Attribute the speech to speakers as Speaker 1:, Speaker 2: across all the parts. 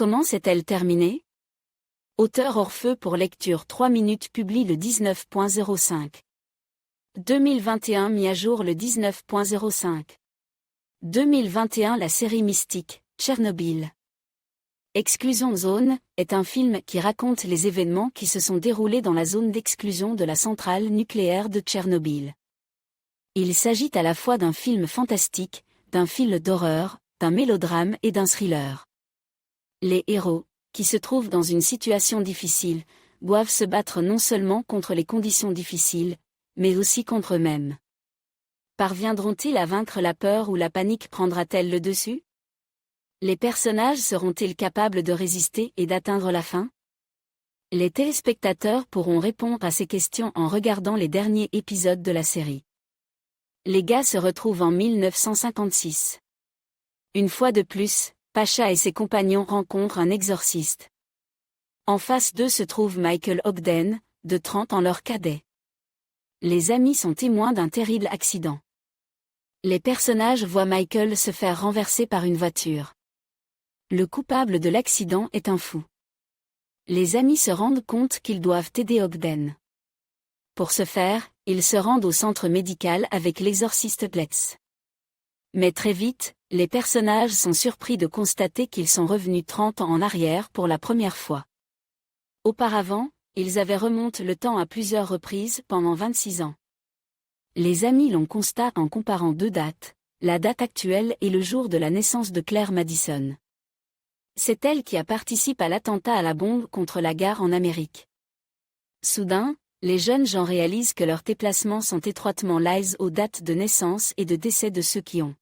Speaker 1: Comment s'est-elle terminée? Auteur hors feu pour lecture 3 minutes publie le 19.05. 2021 mis à jour le 19.05. 2021 La série mystique, Tchernobyl. Exclusion Zone est un film qui raconte les événements qui se sont déroulés dans la zone d'exclusion de la centrale nucléaire de Tchernobyl. Il s'agit à la fois d'un film fantastique, d'un film d'horreur, d'un mélodrame et d'un thriller. Les héros, qui se trouvent dans une situation difficile, doivent se battre non seulement contre les conditions difficiles, mais aussi contre eux-mêmes. Parviendront-ils à vaincre la peur ou la panique prendra-t-elle le dessus? Les personnages seront-ils capables de résister et d'atteindre la fin? Les téléspectateurs pourront répondre à ces questions en regardant les derniers épisodes de la série. Les gars se retrouvent en 1956. Une fois de plus, Pacha et ses compagnons rencontrent un exorciste. En face d'eux se trouve Michael Ogden, de 30 ans leur cadet. Les amis sont témoins d'un terrible accident. Les personnages voient Michael se faire renverser par une voiture. Le coupable de l'accident est un fou. Les amis se rendent compte qu'ils doivent aider Ogden. Pour ce faire, ils se rendent au centre médical avec l'exorciste Gletz. Mais très vite, les personnages sont surpris de constater qu'ils sont revenus 30 ans en arrière pour la première fois. Auparavant, ils avaient remonté le temps à plusieurs reprises pendant 26 ans. Les amis l'ont constaté en comparant deux dates, la date actuelle et le jour de la naissance de Claire Madison. C'est elle qui a participé à l'attentat à la bombe contre la gare en Amérique. Soudain, les jeunes gens réalisent que leurs déplacements sont étroitement liés aux dates de naissance et de décès de ceux qui ont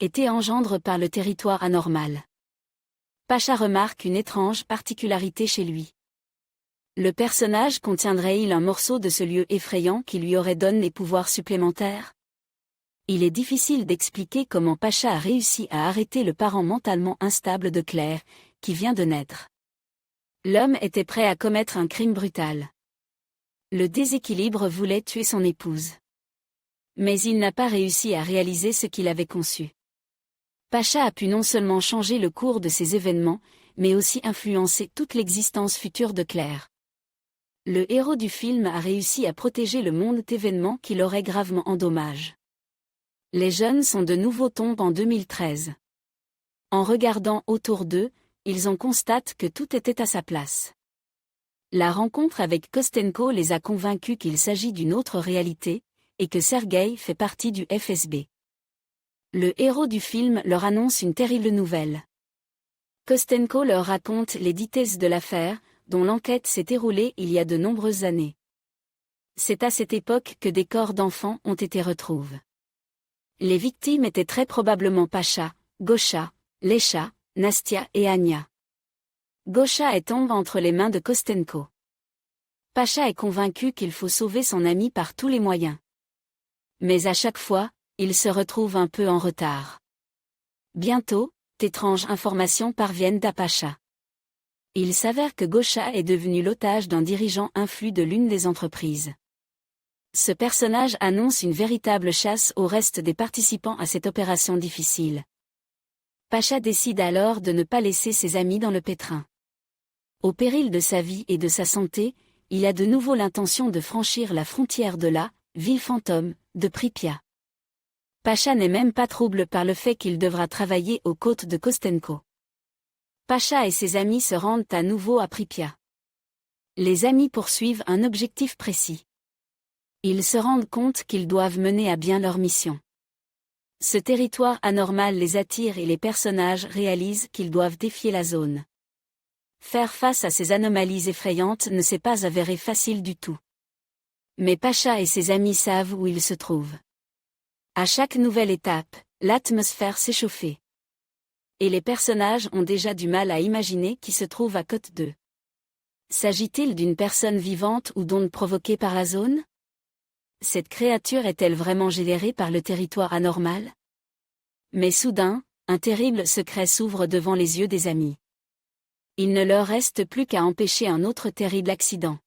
Speaker 1: été engendrés par le territoire anormal. Pacha remarque une étrange particularité chez lui. Le personnage contiendrait-il un morceau de ce lieu effrayant qui lui aurait donné des pouvoirs supplémentaires? Il est difficile d'expliquer comment Pacha a réussi à arrêter le parent mentalement instable de Claire, qui vient de naître. L'homme était prêt à commettre un crime brutal. Le déséquilibre voulait tuer son épouse. Mais il n'a pas réussi à réaliser ce qu'il avait conçu. Pacha a pu non seulement changer le cours de ces événements, mais aussi influencer toute l'existence future de Claire. Le héros du film a réussi à protéger le monde d'événements qui l'auraient gravement endommagé. Les jeunes sont de nouveau tombés en 2013. En regardant autour d'eux, ils en constatent que tout était à sa place. La rencontre avec Kostenko les a convaincus qu'il s'agit d'une autre réalité, et que Sergueï fait partie du FSB. Le héros du film leur annonce une terrible nouvelle. Kostenko leur raconte les détails de l'affaire, dont l'enquête s'est déroulée il y a de nombreuses années. C'est à cette époque que des corps d'enfants ont été retrouvés. Les victimes étaient très probablement Pacha, Gosha, Lesha, Nastia et Anya. Gosha est tombé entre les mains de Kostenko. Pacha est convaincu qu'il faut sauver son ami par tous les moyens. Mais à chaque fois, il se retrouve un peu en retard. Bientôt, d'étranges informations parviennent à Pacha. Il s'avère que Gosha est devenu l'otage d'un dirigeant influent de l'une des entreprises. Ce personnage annonce une véritable chasse au reste des participants à cette opération difficile. Pacha décide alors de ne pas laisser ses amis dans le pétrin. Au péril de sa vie et de sa santé, il a de nouveau l'intention de franchir la frontière de la ville fantôme de Pripyat. Pacha n'est même pas troublé par le fait qu'il devra travailler aux côtes de Kostenko. Pacha et ses amis se rendent à nouveau à Pripyat. Les amis poursuivent un objectif précis. Ils se rendent compte qu'ils doivent mener à bien leur mission. Ce territoire anormal les attire et les personnages réalisent qu'ils doivent défier la zone. Faire face à ces anomalies effrayantes ne s'est pas avéré facile du tout. Mais Pacha et ses amis savent où ils se trouvent. À chaque nouvelle étape, l'atmosphère s'échauffait. Et les personnages ont déjà du mal à imaginer qui se trouve à côté d'eux. S'agit-il d'une personne vivante ou d'onde provoquée par la zone? Cette créature est-elle vraiment générée par le territoire anormal? Mais soudain, un terrible secret s'ouvre devant les yeux des amis. Il ne leur reste plus qu'à empêcher un autre terrible accident.